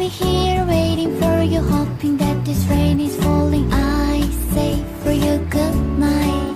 here waiting for you, hoping that this rain is falling. I say for you good night.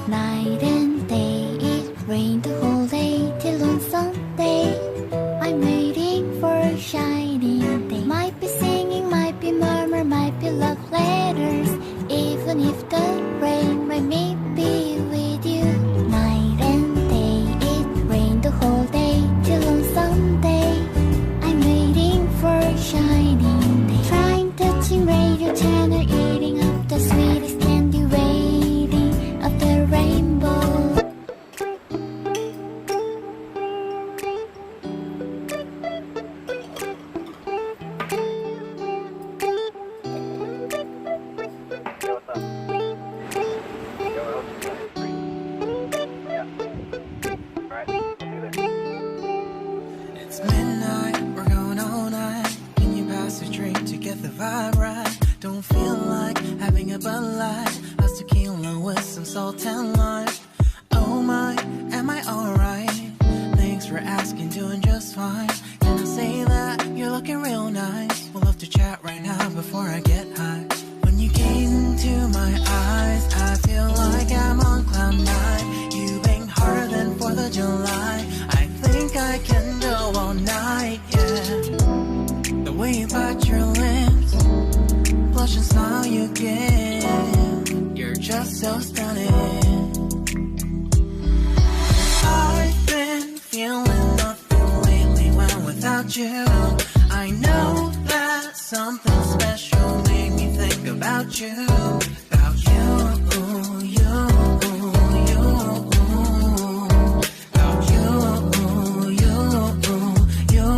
Night and day, it rained the whole day till on Sunday. I'm waiting for a shining day. Might be singing, might be murmur, might be love letters. Even if the rain might me be with you. Night and day, it rained the whole day till on Sunday. I'm waiting for a shining day. Trying touching radio channel, eating up the sweetest candy, waiting of the rainbow. It's midnight, we're going all night. Can you pass a drink to get the vibe right? Don't feel like having a Bud Light, a tequila with some salt and lime. Oh my, am I alright? Thanks for asking, doing just fine. Can I say that you're looking real nice? We'll have to chat right now before I get high. When you gaze into my eyes, I feel like I'm on cloud nine. You bang harder than 4th of July. I think I can go all night, yeah. The way you bite your lips, blush and smile you give, you're just so stunning. I've been feeling nothing lately when without you. I know that something special made me think about you. About you, you, you. About you, you, you.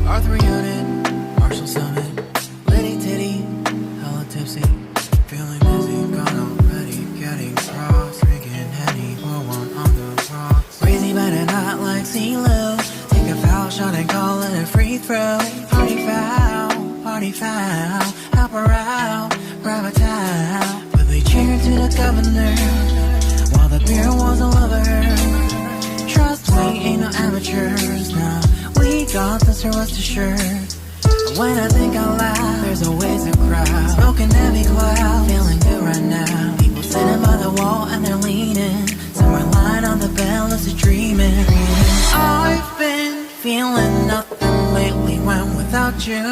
Arthur Unit, Marshall Summit, Lady Titty, hella tipsy, feeling dizzy, gone already, getting cross, drinking Henny, pour one on the rocks. Crazy but not like CeeLo, take a foul shot and call it a free throw. Party foul, help her out, grab a towel. But they cheered to the governor, while the beer was a lover. Trust me, ain't no amateurs, nah. We got this, so rest assured. But when I think out loud, there's always a crowd. Smoking heavy cloud, feeling good right now. People sitting by the wall and they're leaning. Somewhere lying on the bed, lucid dreaming. I've been feeling nothing lately when without you.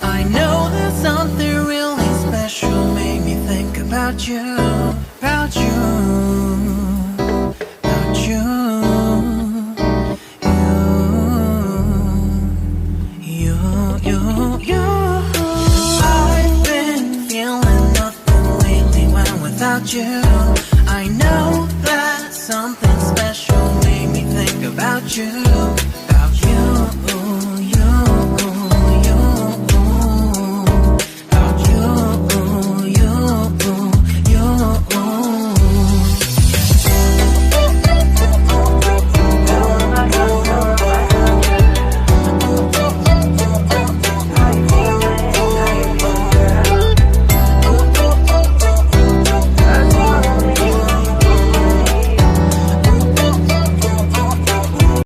I know that something really special made me think about about you, about you, about you, you. I've been feeling nothing lately when I'm without you. I know that something special made me think about you.